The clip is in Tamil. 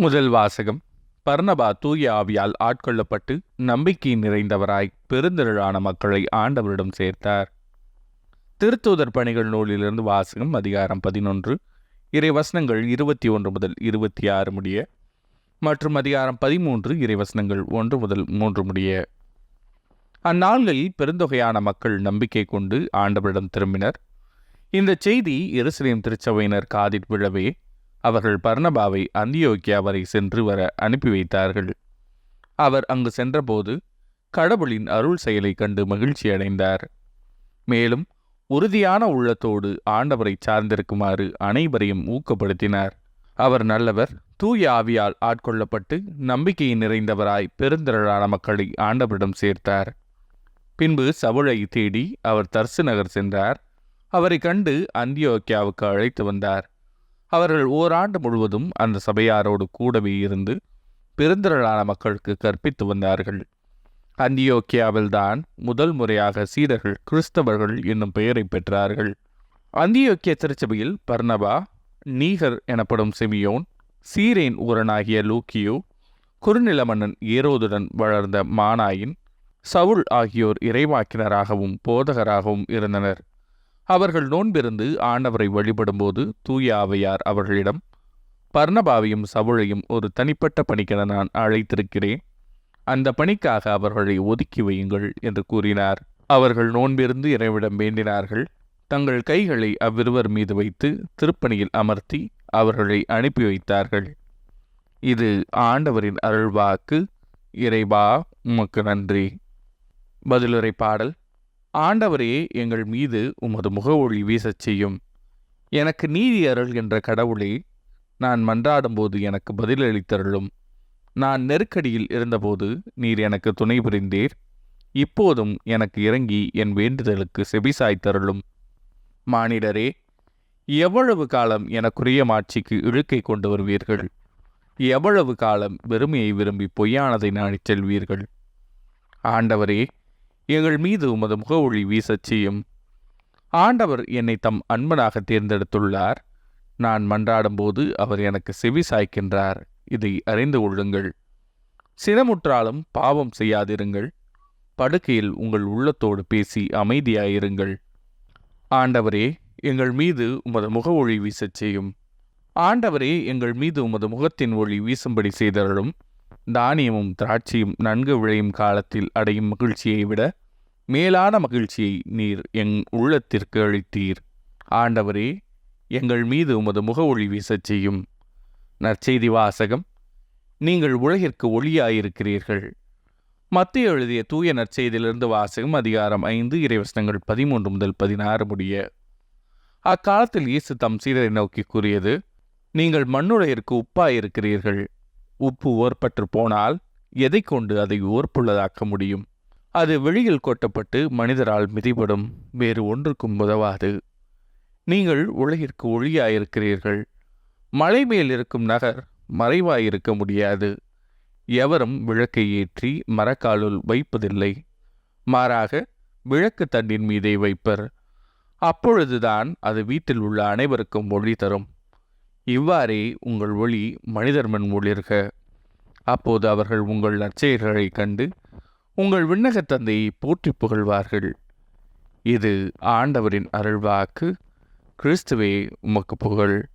முதல் வாசகம். பர்னபா தூய ஆவியால் ஆட்கொள்ளப்பட்டு நம்பிக்கை நிறைந்தவராய் பெருந்திரளான மக்களை ஆண்டவரிடம் சேர்த்தார். திருத்தூதர் பணிகள் நூலிலிருந்து வாசகம். அதிகாரம் 11, இறைவசனங்கள் 21 முதல் 26 முடிய மற்றும் அதிகாரம் 13, இறைவசனங்கள் 1 முதல் 3 முடிய. அந்நாள்களில் பெருந்தொகையான மக்கள் நம்பிக்கை கொண்டு ஆண்டவரிடம் திரும்பினர். இந்த செய்தி எருசலேம் திருச்சபையினர் காதில் விழவே அவர்கள் பர்னபாவை அந்தியோக்கியா வரை சென்று வர அனுப்பி வைத்தார்கள். அவர் அங்கு சென்றபோது கடவுளின் அருள் செயலை கண்டு மகிழ்ச்சி அடைந்தார். மேலும் உறுதியான உள்ளத்தோடு ஆண்டவரை சார்ந்திருக்குமாறு அனைவரையும் ஊக்கப்படுத்தினார். அவர் நல்லவர், தூய ஆவியால் ஆட்கொள்ளப்பட்டு நம்பிக்கையை நிறைந்தவராய் பெருந்திரளான மக்களை ஆண்டவரிடம் சேர்த்தார். பின்பு சவுலை தேடி அவர் தர்சு நகர் சென்றார். அவரை கண்டு அந்தியோக்கியாவுக்கு அழைத்து வந்தார். அவர்கள் ஓராண்டு முழுவதும் அந்த சபையாரோடு கூடவே இருந்து பெருந்திரளான மக்களுக்கு கற்பித்து வந்தார்கள். அந்தியோக்கியாவில்தான் முதல் முறையாக சீடர்கள் கிறிஸ்தவர்கள் என்னும் பெயரை பெற்றார்கள். அந்தியோக்கிய திருச்சபையில் பர்னபா, நீகர் எனப்படும் செமியோன், சீரேன் ஊரனாகிய லூக்கியோ, குறுநில மன்னன் ஏரோதுடன் வளர்ந்த மானாயின், சவுல் ஆகியோர் இறைவாக்கினராகவும் போதகராகவும் இருந்தனர். அவர்கள் நோன்பிருந்து ஆண்டவரை வழிபடும்போது தூய ஆவியார் அவர்களிடம், பர்னபாவையும் சவுலையும் ஒரு தனிப்பட்ட பணிக்கென நான் அழைத்திருக்கிறேன். அந்த பணிக்காக அவர்களை ஒதுக்கி வையுங்கள் என்று கூறினார். அவர்கள் நோன்பிருந்து இறைவிடம் வேண்டினார்கள். தங்கள் கைகளை அவ்விருவர் மீது வைத்து திருப்பணியில் அமர்த்தி அவர்களை அனுப்பி வைத்தார்கள். இது ஆண்டவரின் அருள்வாக்கு. இறைவா, உமக்கு நன்றி. பதிலுரை பாடல். ஆண்டவரே, எங்கள் மீது உமது முகவொளி வீசச் செய்யும். எனக்கு நீதி அருள்கின்ற கடவுளே, நான் மன்றாடும்போது எனக்கு பதிலளித்தருளும். நான் நெருக்கடியில் இருந்தபோது நீர் எனக்கு துணை புரிந்தீர். இப்போதும் எனக்கு இறங்கி என் வேண்டுதலுக்கு செபிசாய்த்தருளும். மானிடரே, எவ்வளவு காலம் எனக்குரிய மாட்சிக்கு இழுக்கை கொண்டு வருவீர்கள்? எவ்வளவு காலம் வெறுமையை விரும்பி பொய்யானதை நாடிச் செல்வீர்கள்? ஆண்டவரே, எங்கள் மீது உமது முகவொளி வீசச் செய்யும். ஆண்டவர் என்னை தம் அன்பனாக தேர்ந்தெடுத்துள்ளார். நான் மன்றாடும்போது அவர் எனக்கு செவி சாய்க்கின்றார். இதை அறிந்து கொள்ளுங்கள். சினமுற்றாலும் பாவம் செய்யாதிருங்கள். படுக்கையில் உங்கள் உள்ளத்தோடு பேசி அமைதியாயிருங்கள். ஆண்டவரே, எங்கள் மீது உமது முகவொளி வீசச் செய்யும். ஆண்டவரே, எங்கள் மீது உமது முகத்தின் ஒளி வீசும்படி செய்தருளும். தானியமும் திராட்சையும் நன்கு விளையும் காலத்தில் அடையும் மகிழ்ச்சியை விட மேலான மகிழ்ச்சியை நீர் என் உள்ளத்திற்கு அளித்தீர். ஆண்டவரே, எங்கள் மீது உமது முகவொளி வீசச் செய்யும். நற்செய்தி வாசகம். நீங்கள் உலகிற்கு ஒளியாயிருக்கிறீர்கள். மத்தேயு எழுதிய தூய நற்செய்தியிலிருந்து வாசகம். அதிகாரம் 5, இறைவசனங்கள் 13 முதல் 16 முடிய. அக்காலத்தில் இயேசு தம் சீடரை நோக்கி கூறியது, நீங்கள் மண்ணுலகிற்கு உப்பாயிருக்கிறீர்கள். உப்பு ஓர்பற்று போனால் எதை கொண்டு அதை ஓர்ப்புள்ளதாக்க முடியும்? அது வெளியில் கொட்டப்பட்டு மனிதரால் மிதிபடும், வேறு ஒன்றுக்கும் உதவாது. நீங்கள் உலகிற்கு ஒளியாயிருக்கிறீர்கள். மலை மேல் இருக்கும் நகர் மறைவாயிருக்க முடியாது. எவரும் விளக்கை ஏற்றி மரக்காலுள் வைப்பதில்லை. மாறாக விளக்கு தண்டின் மீதே வைப்பர். அப்பொழுதுதான் அது வீட்டில் உள்ள அனைவருக்கும் ஒளி தரும். இவ்வாறே உங்கள் ஒளி மனிதர் முன் ஒளிர்க. அப்போது அவர்கள் உங்கள் நற்செயல்களை கண்டு உங்கள் விண்ணகத் தந்தையை போற்றி புகழ்வார்கள். இது ஆண்டவரின் அருள்வாக்கு. கிறிஸ்துவே, உமக்கு புகழ்.